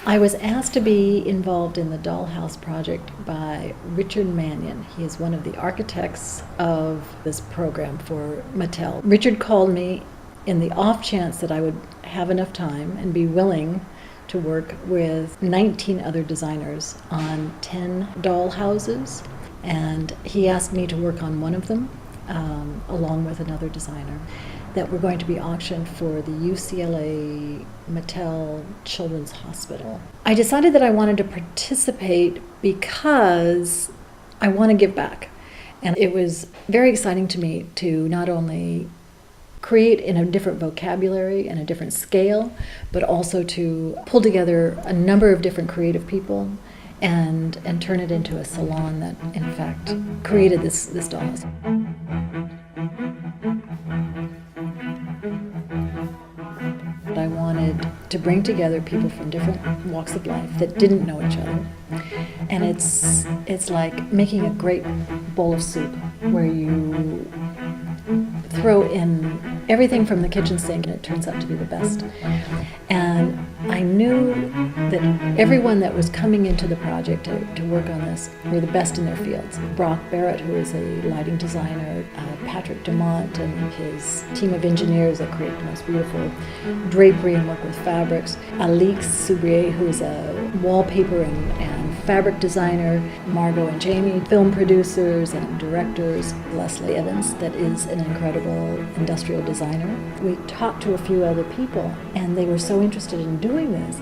I was asked to be involved in the dollhouse project by Richard Mannion. He is one of the architects of this program for Mattel. Richard called me in the off chance that I would have enough time and be willing to work with 19 other designers on 10 dollhouses, and he asked me to work on one of them along with another designer that were going to be auctioned for the UCLA Mattel Children's Hospital. I decided that I wanted to participate because I want to give back. And it was very exciting to me to not only create in a different vocabulary and a different scale, but also to pull together a number of different creative people and turn it into a salon that, in fact, created this dollhouse. I wanted to bring together people from different walks of life that didn't know each other. And it's like making a great bowl of soup where you throw in everything from the kitchen sink and it turns out to be the best. And I knew that everyone that was coming into the project to work on this were the best in their fields. Brock Barrett, who is a lighting designer, Patrick Dumont and his team of engineers that create the most beautiful drapery and work with fabrics, Alix Soubrier, who is a wallpaper and fabric designer, Margot and Jamie, film producers and directors, Leslie Evans, that is an incredible industrial designer. We talked to a few other people, and they were so interested in doing this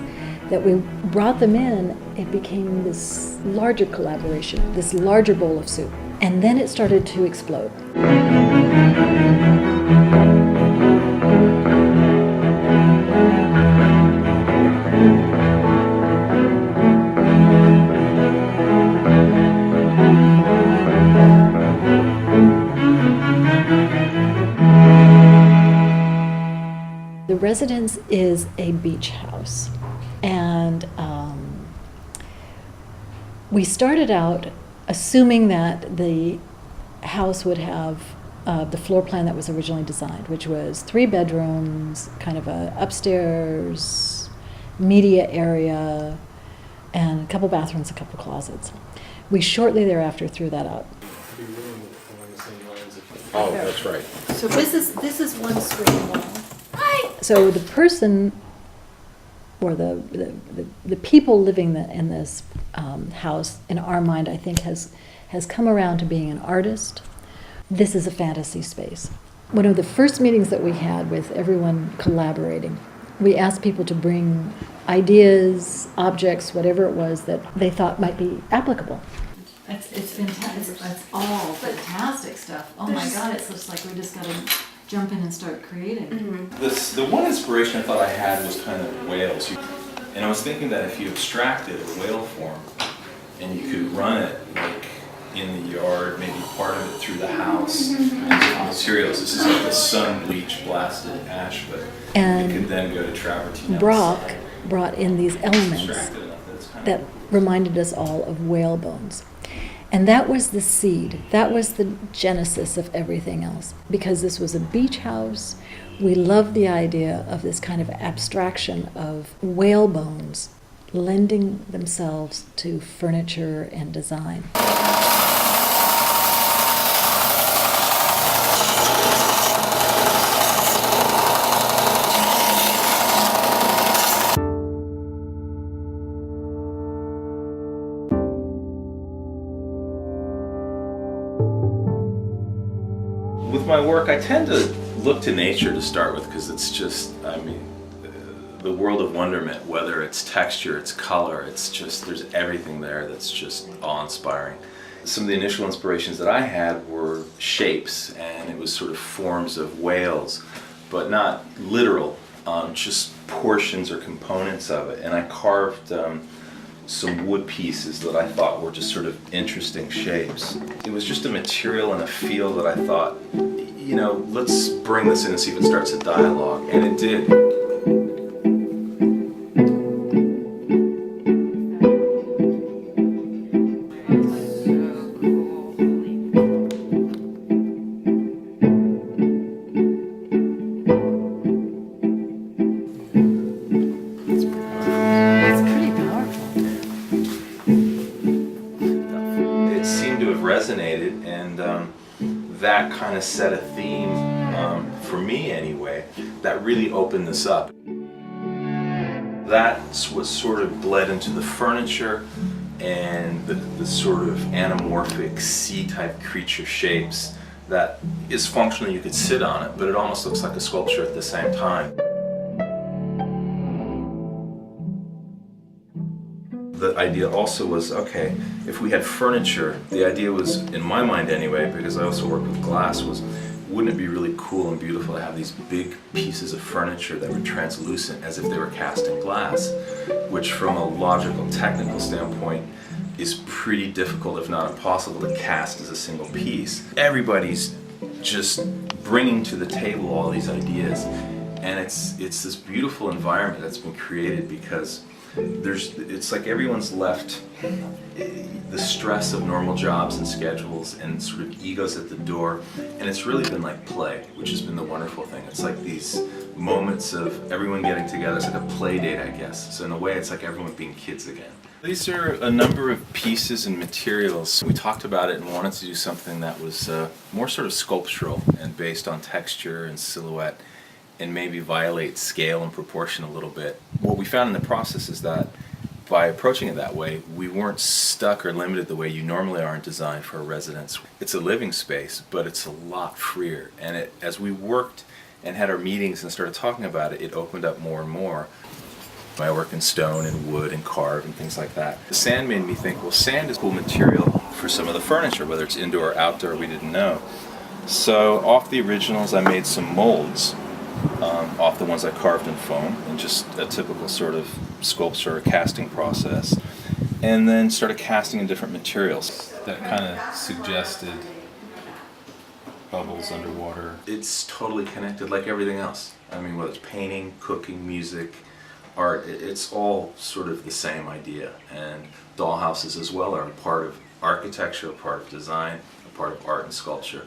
that we brought them in. It became this larger collaboration, this larger bowl of soup. And then it started to explode. The residence is a beach house, and we started out assuming that the house would have the floor plan that was originally designed, which was 3 bedrooms, kind of a upstairs media area, and a couple bathrooms, a couple closets. We shortly thereafter threw that out. Oh, that's right. So this is one screen wall. So the person, or the people living in this house, in our mind, I think has come around to being an artist. This is a fantasy space. One of the first meetings that we had with everyone collaborating, we asked people to bring ideas, objects, whatever it was that they thought might be applicable. It's fantastic. It's all fantastic stuff. Oh my God! It's just like we just got to jump in and start creating. Mm-hmm. The one inspiration I thought I had was kind of whales. And I was thinking that if you abstracted a whale form and you could run it like in the yard, maybe part of it through the house, and different materials. This is like the sun bleached blasted ash, but and it could then go to travertine. Brock brought in these elements that reminded us all of whale bones. And that was the seed, that was the genesis of everything else. Because this was a beach house, we loved the idea of this kind of abstraction of whale bones lending themselves to furniture and design. With my work, I tend to look to nature to start with because it's just, I mean, the world of wonderment, whether it's texture, it's color, it's just, there's everything there that's just awe-inspiring. Some of the initial inspirations that I had were shapes, and it was sort of forms of whales, but not literal, just portions or components of it. And I carved some wood pieces that I thought were just sort of interesting shapes. It was just a material and a feel that I thought, you know, let's bring this in and see if it starts a dialogue, and it did. to have resonated, and that kind of set a theme, for me anyway, that really opened this up. That's what sort of bled into the furniture and the sort of anamorphic C-type creature shapes that is functional. You could sit on it, but it almost looks like a sculpture at the same time. The idea also was, okay, if we had furniture, the idea was, in my mind anyway, because I also work with glass, was wouldn't it be really cool and beautiful to have these big pieces of furniture that were translucent as if they were cast in glass, which from a logical, technical standpoint is pretty difficult, if not impossible, to cast as a single piece. Everybody's just bringing to the table all these ideas, and it's this beautiful environment that's been created because it's like everyone's left the stress of normal jobs and schedules and sort of egos at the door, and it's really been like play, which has been the wonderful thing. It's like these moments of everyone getting together. It's like a play date, I guess. So in a way, it's like everyone being kids again. These are a number of pieces and materials. We talked about it and wanted to do something that was more sort of sculptural and based on texture and silhouette, and maybe violate scale and proportion a little bit. What we found in the process is that by approaching it that way, we weren't stuck or limited the way you normally are in design for a residence. It's a living space, but it's a lot freer. And as we worked and had our meetings and started talking about it, it opened up more and more. I work in stone and wood and carve and things like that. The sand made me think, well, sand is a cool material for some of the furniture, whether it's indoor or outdoor, we didn't know. So off the originals, I made some molds. Off the ones I carved in foam, and just a typical sort of sculpture or casting process, and then started casting in different materials. That kind of suggested bubbles underwater. It's totally connected like everything else. I mean, whether it's painting, cooking, music, art, it's all sort of the same idea. And dollhouses as well are a part of architecture, a part of design, a part of art and sculpture.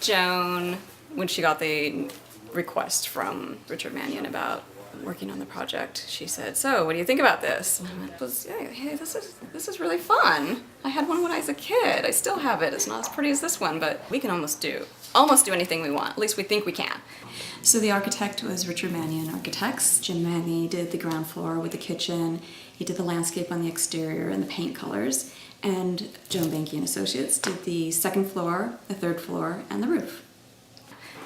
Joan, when she got the request from Richard Mannion about working on the project, she said, "So, what do you think about this?" And I went, "Hey, this is really fun. I had one when I was a kid. I still have it. It's not as pretty as this one, but we can almost do anything we want. At least we think we can." So the architect was Richard Mannion Architects. Jim Magny did the ground floor with the kitchen. He did the landscape on the exterior and the paint colors. And Joan Banky and Associates did the second floor, the third floor, and the roof.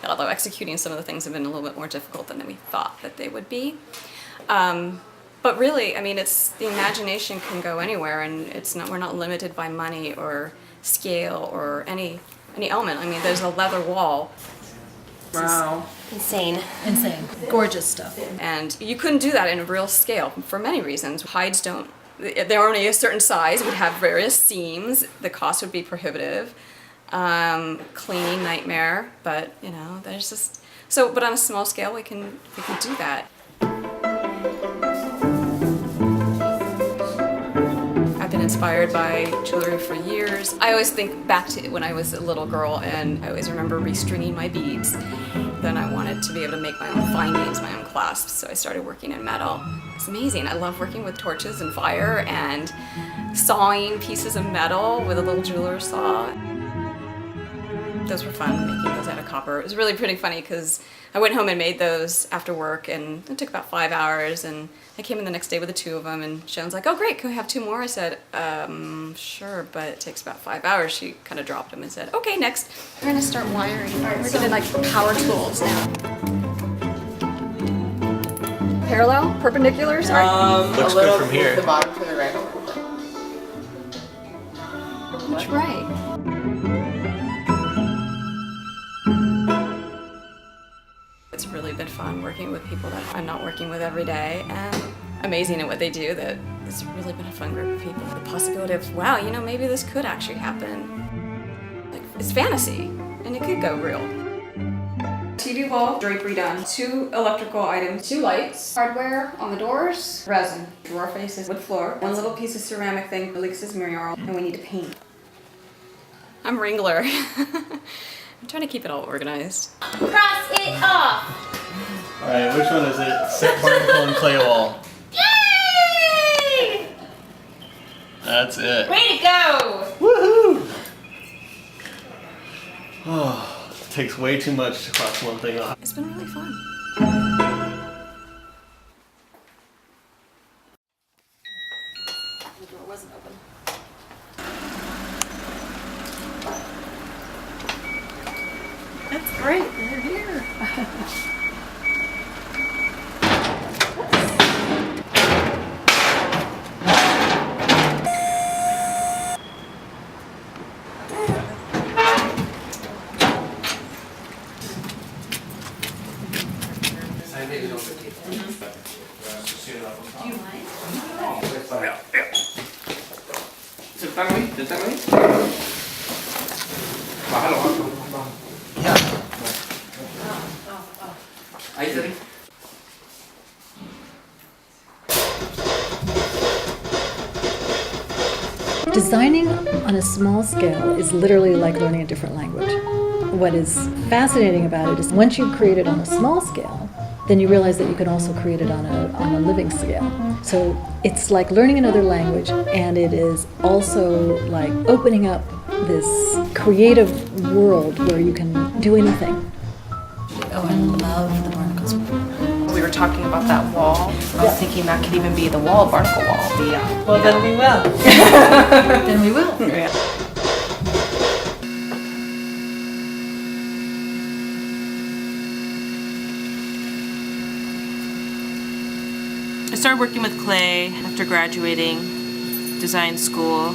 Although executing some of the things have been a little bit more difficult than we thought that they would be. But really, I mean, the imagination can go anywhere, and we're not limited by money or scale or any element. I mean, there's a leather wall. Wow. Insane. Insane. Gorgeous stuff. And you couldn't do that in a real scale for many reasons. Hides they're only a certain size, would have various seams, the cost would be prohibitive. Cleaning, nightmare, but there's just, but on a small scale we can do that. I've been inspired by jewelry for years. I always think back to when I was a little girl, and I always remember restringing my beads. Then I wanted to be able to make my own findings, my own clasps, so I started working in metal. It's amazing. I love working with torches and fire and sawing pieces of metal with a little jeweler's saw. Those were fun, making those out of copper. It was really pretty funny because I went home and made those after work, and it took about 5 hours, and I came in the next day with the 2 of them, and Joan's like, "Oh great, can we have 2 more?" I said, "Sure, but it takes about 5 hours." She kind of dropped them and said, "Okay, next." We're gonna start wiring. We're gonna like power tools now. Parallel? Perpendicular? Sorry. Looks good from here. The bottom to the right. That's right. It's really been fun working with people that I'm not working with every day, and amazing at what they do. That it's really been a fun group of people. The possibility of, wow, maybe this could actually happen. Like, it's fantasy, and it could go real. TV wall, drapery done. 2 electrical items, 2 lights, hardware on the doors, resin, drawer faces, wood floor, 1 little piece of ceramic thing, Felix is mural, and we need to paint. I'm Wrangler. I'm trying to keep it all organized. Cross it off! Alright, which one is it? Set particle and clay wall. Yay! That's it. Way to go! Woohoo! Oh, it takes way too much to cross one thing off. It's been really fun. The door wasn't open. That's great, they're here. Designing on a small scale is literally like learning a different language. What is fascinating about it is once you create it on a small scale, then you realize that you can also create it on a living scale. So it's like learning another language, and it is also like opening up this creative world where you can do anything. Oh, I love the barnacles. We were talking about that wall. I was thinking that could even be the wall, barnacle wall. Yeah. Well, then we will. Then we will. Yeah. I started working with clay after graduating design school,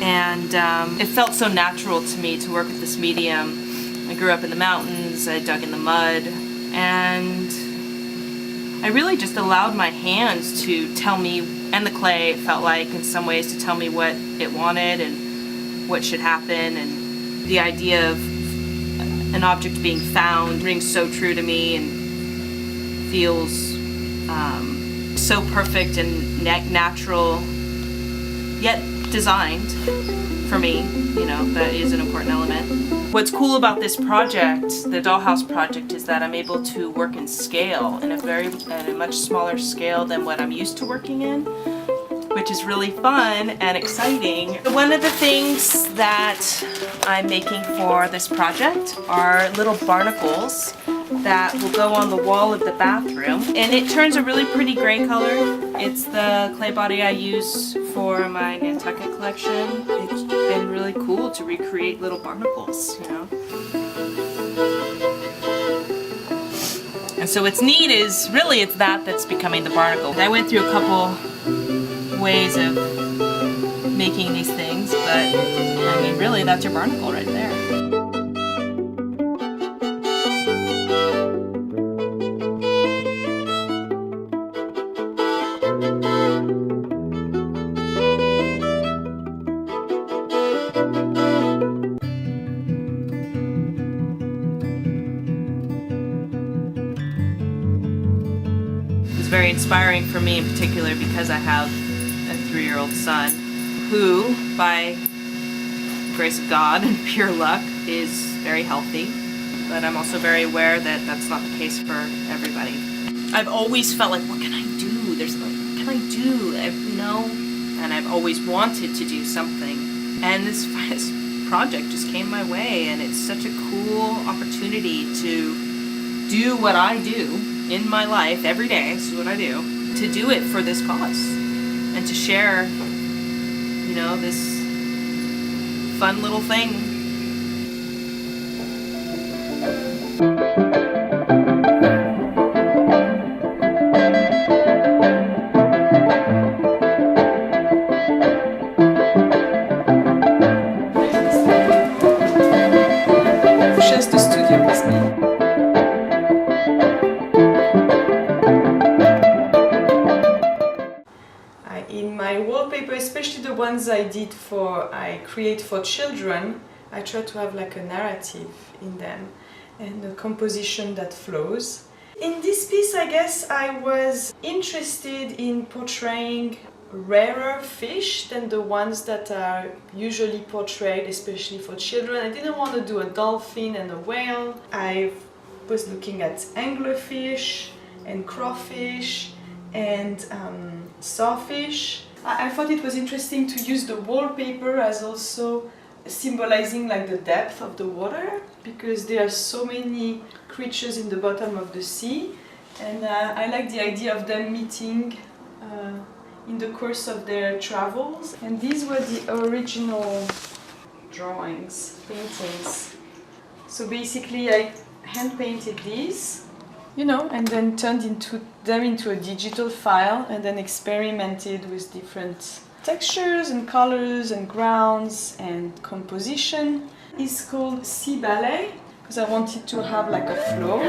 and it felt so natural to me to work with this medium. I grew up in the mountains, I dug in the mud, and I really just allowed my hands to tell me, and the clay, it felt like in some ways, to tell me what it wanted and what should happen, and the idea of an object being found rings so true to me and feels so perfect and natural, yet designed for me. You know, that is an important element. What's cool about this project, the dollhouse project, is that I'm able to work in scale, in a much smaller scale than what I'm used to working in, which is really fun and exciting. One of the things that I'm making for this project are little barnacles that will go on the wall of the bathroom, and it turns a really pretty gray color. It's the clay body I use for my Nantucket collection. It's been really cool to recreate little barnacles, you know. And so what's neat is really it's that's becoming the barnacle. I went through a couple ways of making these things, but I mean really that's your barnacle right there. Very inspiring for me in particular because I have a 3-year-old son who, by the grace of God and pure luck, is very healthy. But I'm also very aware that that's not the case for everybody. I've always felt like, what can I do? There's like, what can I do? And I've always wanted to do something. And this project just came my way, and it's such a cool opportunity to do what I do in my life every day. This is what I do, to do it for this cause and to share, you know, this fun little thing. Just the studio with me. In my wallpaper, especially the ones I create for children, I try to have like a narrative in them. and a composition that flows. In this piece, I guess I was interested in portraying rarer fish than the ones that are usually portrayed, especially for children. I didn't want to do a dolphin and a whale. I was looking at anglerfish and crawfish and sawfish. I thought it was interesting to use the wallpaper as also symbolizing like the depth of the water, because there are so many creatures in the bottom of the sea, and I like the idea of them meeting in the course of their travels. And these were the original drawings, paintings. So basically I hand painted these, you know, and then turned them into a digital file, and then experimented with different textures and colors and grounds and composition. It's called Sea Ballet because I wanted to have like a flow.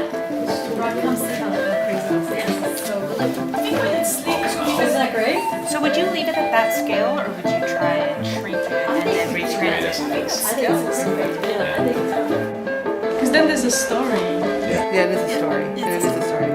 Isn't that great? So would you leave it at that scale, or would you try and shrink it and then reprint it? I think it's great. Yeah, I think it's Because then there's a story. Yeah, it is a story. It is a story.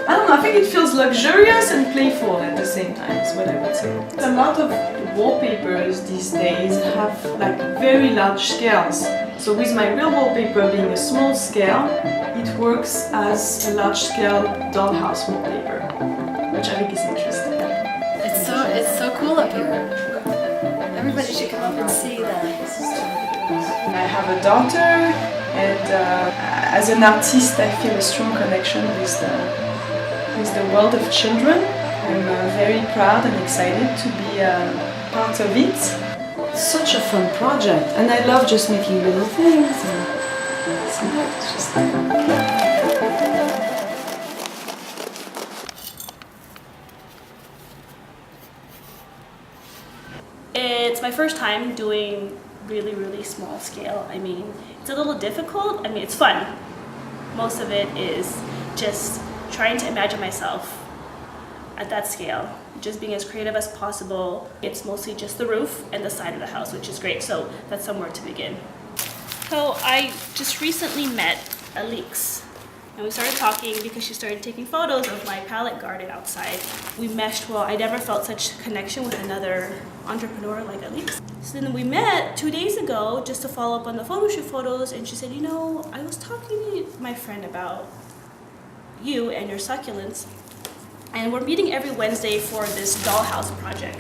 I don't know, I think it feels luxurious and playful at the same time, is what I would say. A lot of wallpapers these days have like very large scales. So with my real wallpaper being a small scale, it works as a large scale dollhouse wallpaper, which I think is interesting. It's so cool up here. Everybody should come up and see that. I have a daughter, and as an artist I feel a strong connection with the world of children. I'm very proud and excited to be part of it. Such a fun project, and I love just making little things. And so it's just It's my first time doing really small scale. I mean, it's a little difficult. I mean, it's fun. Most of it is just trying to imagine myself at that scale, just being as creative as possible. It's mostly just the roof and the side of the house, which is great, so that's somewhere to begin. So I just recently met Alix, and we started talking because she started taking photos of my palette garden outside. We meshed well. I never felt such connection with another entrepreneur like Alix. So then we met 2 days ago just to follow up on the photo shoot photos, and she said, you know, I was talking to my friend about you and your succulents, and we're meeting every Wednesday for this dollhouse project.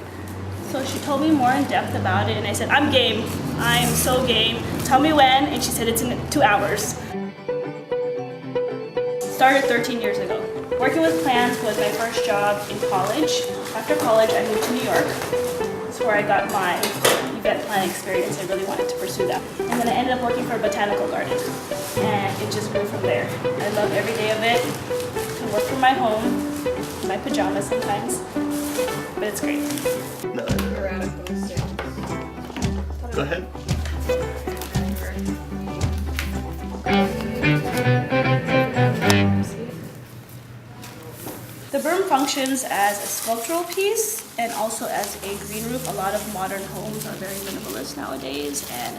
So she told me more in depth about it, and I said, I'm game. I'm so game. Tell me when, and she said it's in 2 hours. Started 13 years ago. Working with plants was my first job in college. After college, I moved to New York. That's where I got my event planning experience. I really wanted to pursue that. And then I ended up working for a botanical garden, and it just grew from there. I love every day of it. I work from my home, in my pajamas sometimes, but it's great. Go ahead. The berm functions as a sculptural piece and also as a green roof. A lot of modern homes are very minimalist nowadays, and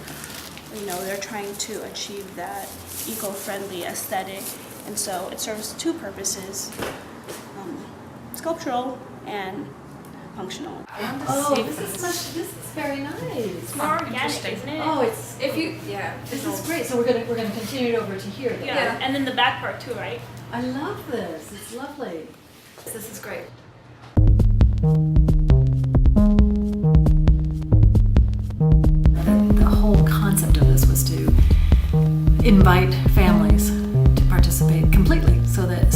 you know they're trying to achieve that eco-friendly aesthetic, and so it serves two purposes: sculptural and functional. Oh, this is very nice. It's more organic, isn't it? Oh, this is great. So we're gonna continue it over to here. Then. Yeah, and then the back part too, right? I love this. It's lovely. This is great. The whole concept of this was to invite families to participate completely, so that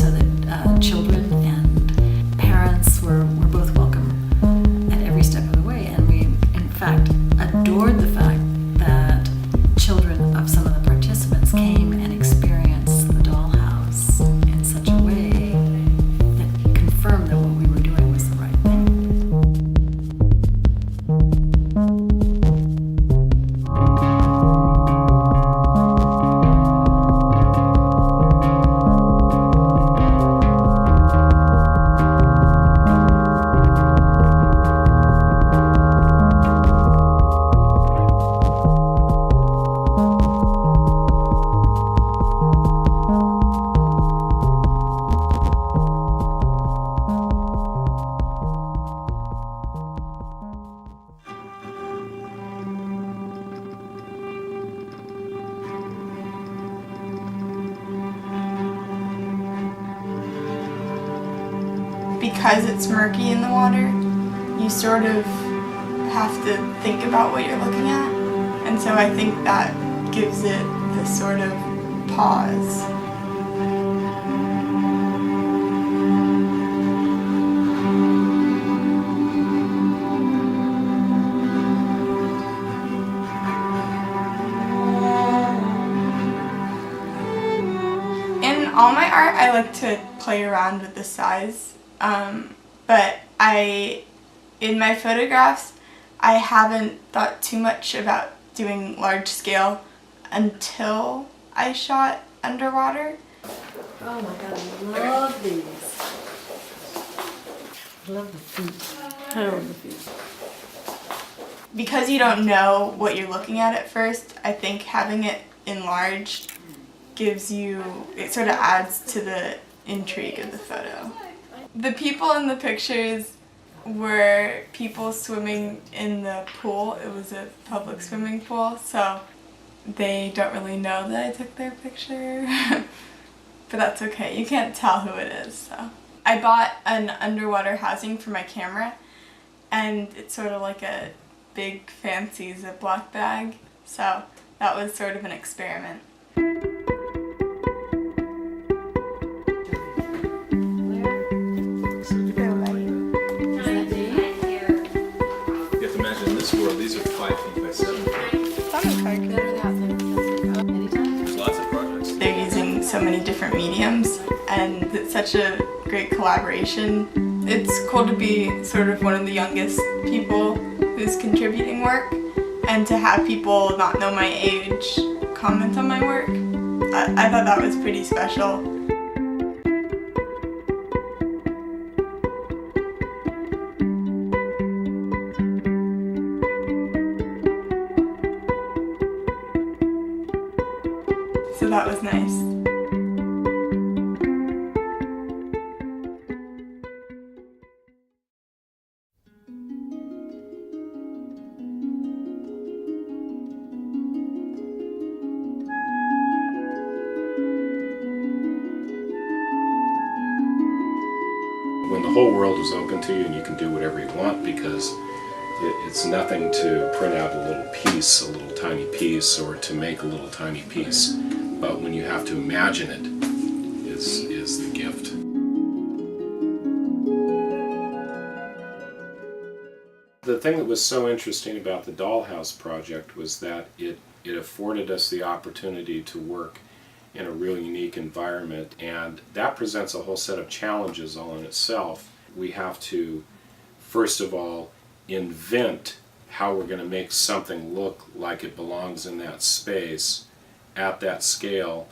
children and parents were both welcome at every step of the way. And we, in fact, adored the fact that children of some of the participants came and experienced the dollhouse in such a way that confirmed that what we were doing was the right thing. because it's murky in the water, you sort of have to think about what you're looking at. And so I think that gives it this sort of pause. In all my art, I like to play around with the size, but in my photographs, I haven't thought too much about doing large scale until I shot underwater. Oh my god, I love these. I love the feet. I love the feet. Because you don't know what you're looking at first, I think having it enlarged gives you, it sort of adds to the intrigue of the photo. The people in the pictures were people swimming in the pool. It was a public swimming pool, so they don't really know that I took their picture. But that's okay, you can't tell who it is. So I bought an underwater housing for my camera, and it's sort of like a big fancy Ziploc bag, so that was sort of an experiment. These are 5 feet by 7 feet. There's lots of projects. They're using so many different mediums, and it's such a great collaboration. It's cool to be sort of one of the youngest people who's contributing work, and to have people not know my age comment on my work. I thought that was pretty special. So that was nice. When the whole world is open to you and you can do whatever you want, because it's nothing to print out a little piece, a little tiny piece, or to make a little tiny piece. But when you have to imagine it is the gift. The thing that was so interesting about the Dollhouse project was that it afforded us the opportunity to work in a really unique environment, and that presents a whole set of challenges all in itself. We have to, first of all, invent how we're going to make something look like it belongs in that space at that scale,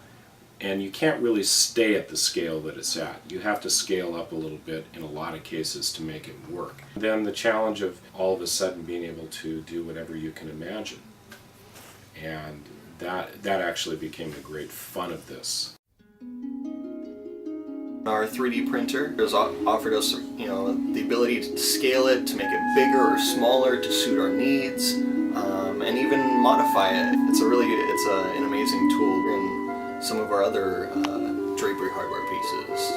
and you can't really stay at the scale that it's at. You have to scale up a little bit in a lot of cases to make it work. Then the challenge of all of a sudden being able to do whatever you can imagine, and that actually became the great fun of this. Our 3D printer has offered us, the ability to scale it, to make it bigger or smaller to suit our needs, and even modify it. It's an amazing tool in some of our other drapery hardware pieces.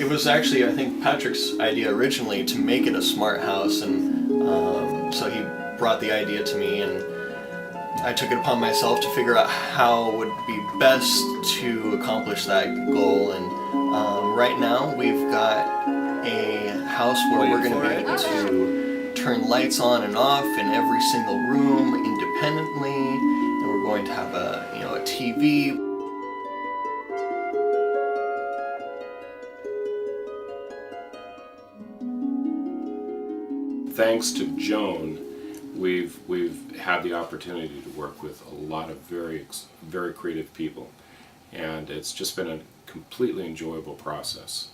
It was actually, I think, Patrick's idea originally to make it a smart house, and so he brought the idea to me, and I took it upon myself to figure out how it would be best to accomplish that goal. And right now we've got a house where we're going to be able to turn lights on and off in every single room independently, and we're going to have a TV. Thanks to Joan, we've had the opportunity to work with a lot of very creative people, and it's just been a completely enjoyable process.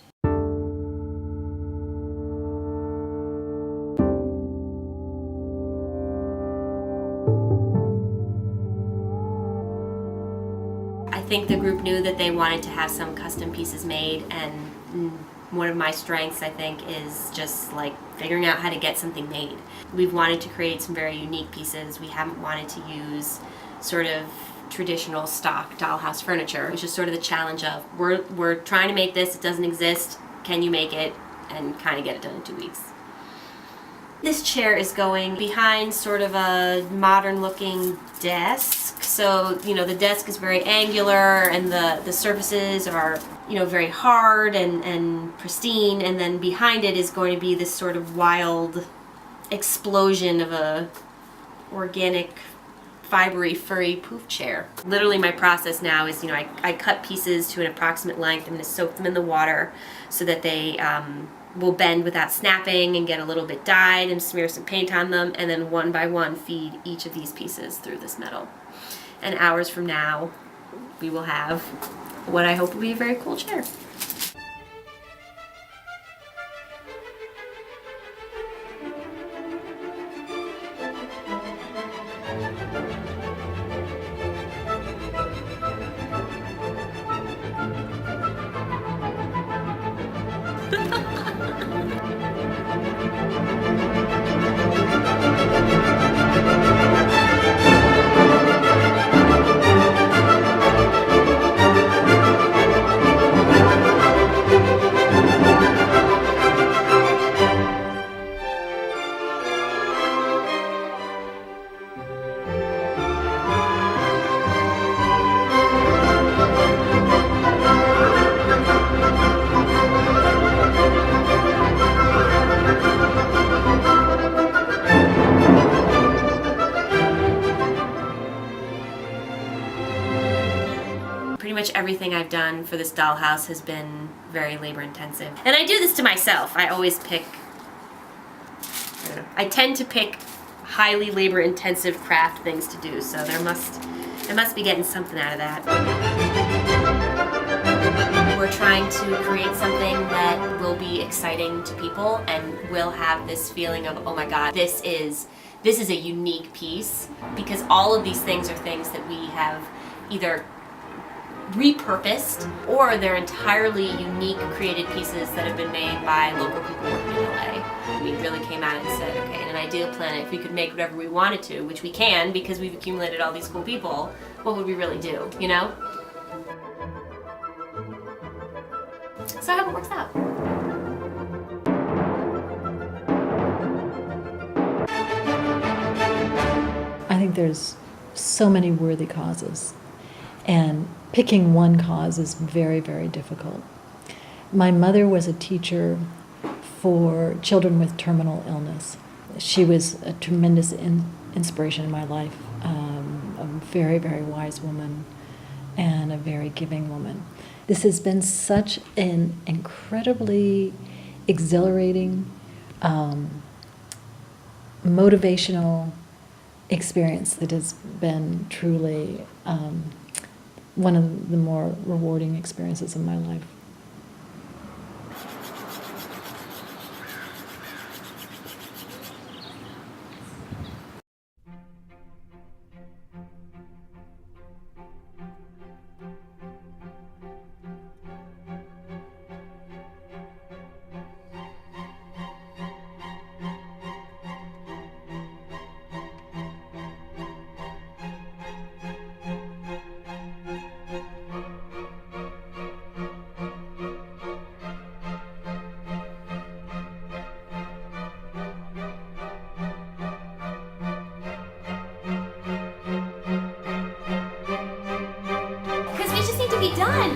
I think the group knew that they wanted to have some custom pieces made, and one of my strengths, I think, is just like figuring out how to get something made. We've wanted to create some very unique pieces. We haven't wanted to use sort of traditional stock dollhouse furniture. It was just sort of the challenge of, we're trying to make this, it doesn't exist, can you make it, and kind of get it done in 2 weeks. This chair is going behind sort of a modern looking desk. So, the desk is very angular and the surfaces are, very hard and pristine. And then behind it is going to be this sort of wild explosion of a organic, fibery, furry poof chair. Literally my process now is, I cut pieces to an approximate length. I'm going to soak them in the water so that they will bend without snapping and get a little bit dyed and smear some paint on them, and then one by one feed each of these pieces through this metal. And hours from now, we will have what I hope will be a very cool chair. Pretty much everything I've done for this dollhouse has been very labor intensive. And I do this to myself. I always pick, I tend to pick highly labor intensive craft things to do, so I must be getting something out of that. We're trying to create something that will be exciting to people and will have this feeling of, oh my God, this is a unique piece, because all of these things are things that we have either repurposed, or they're entirely unique created pieces that have been made by local people working in LA. We really came out and said, okay, in an ideal planet, if we could make whatever we wanted to, which we can because we've accumulated all these cool people, what would we really do, So I hope it works out. I think there's so many worthy causes, and picking one cause is very, very difficult. My mother was a teacher for children with terminal illness. She was a tremendous inspiration in my life, a very, very wise woman and a very giving woman. This has been such an incredibly exhilarating, motivational experience that has been truly one of the more rewarding experiences of my life. Be done.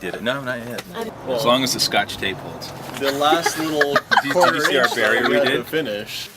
did it. No, not yet. Well, as long as the Scotch tape holds. The last little Did quarter you see our inch barrier that we had did? to finish.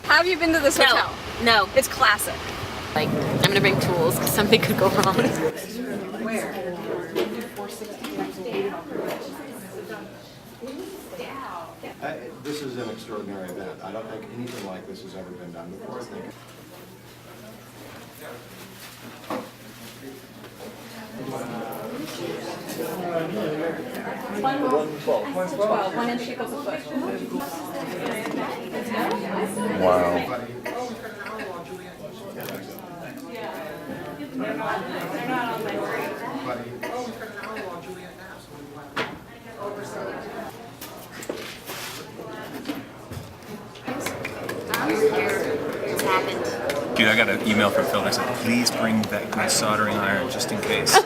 Have you been to this hotel? No. It's classic. Like, I'm gonna bring tools because something could go wrong. This is an extraordinary event. I don't think anything like this has ever been done before. I think. One inch equals a foot. Wow. It's happened. Dude, I got an email from Phil that said, please bring that good soldering iron just in case.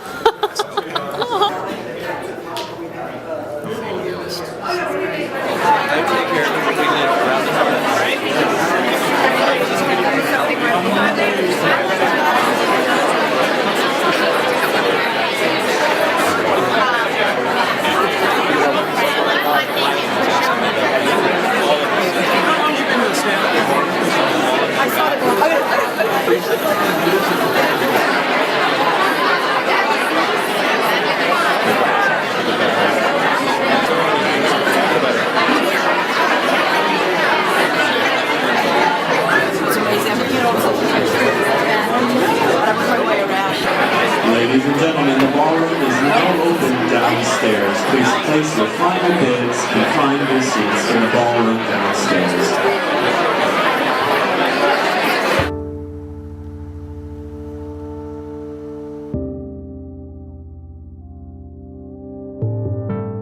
Ladies and gentlemen, the ballroom is now open downstairs. Please place your final bids and find your seats in the ballroom downstairs.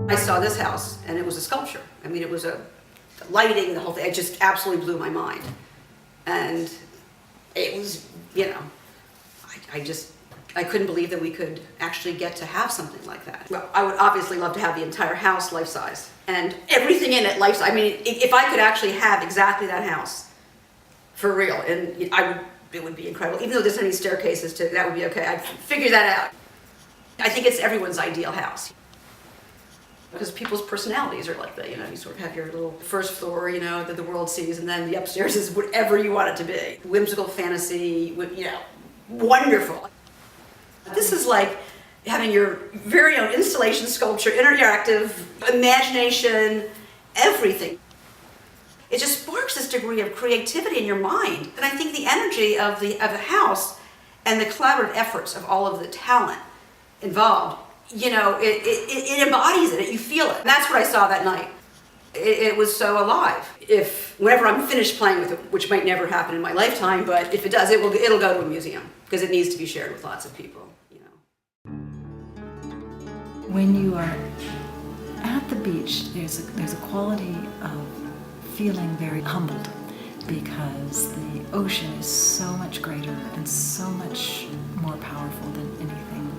I saw this house, and it was a sculpture. I mean, it was a lighting, the whole thing. It just absolutely blew my mind. And it was, you know, I couldn't believe that we could actually get to have something like that. Well, I would obviously love to have the entire house life-size and everything in it life-size. I mean, if I could actually have exactly that house for real, and it would be incredible. Even though there's any staircases to, that would be okay. I'd figure that out. I think it's everyone's ideal house. Because people's personalities are like that, you know, you sort of have your little first floor, you know, that the world sees, and then the upstairs is whatever you want it to be. Whimsical fantasy, you know, wonderful. This is like having your very own installation, sculpture, interactive, imagination, everything. It just sparks this degree of creativity in your mind. And I think the energy of the house and the collaborative efforts of all of the talent involved, you know, it embodies it, you feel it. And that's what I saw that night. It was so alive. Whenever I'm finished playing with it, which might never happen in my lifetime, but if it does, it'll go to a museum because it needs to be shared with lots of people. You know. When you are at the beach, there's a quality of feeling very humbled because the ocean is so much greater and so much more powerful than anything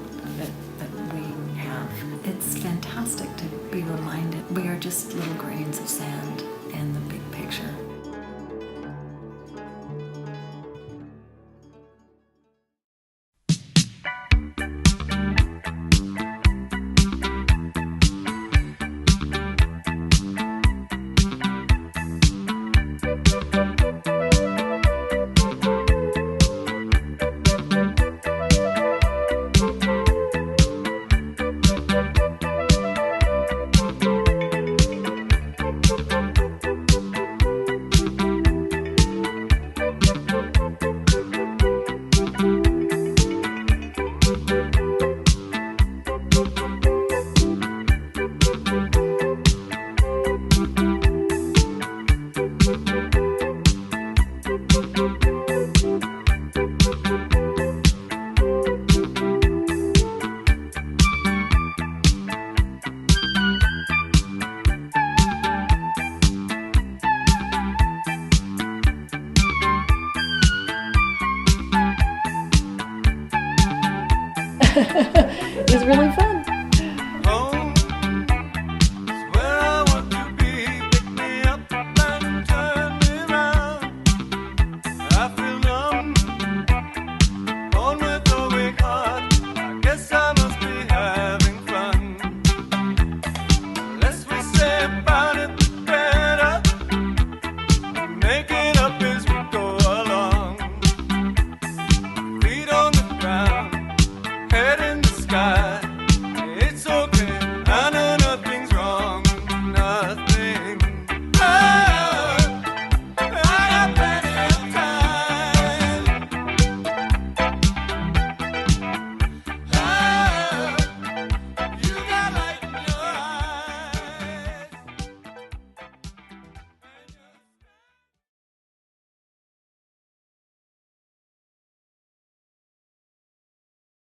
that we have. It's fantastic to be reminded we are just little grains of sand in the big picture.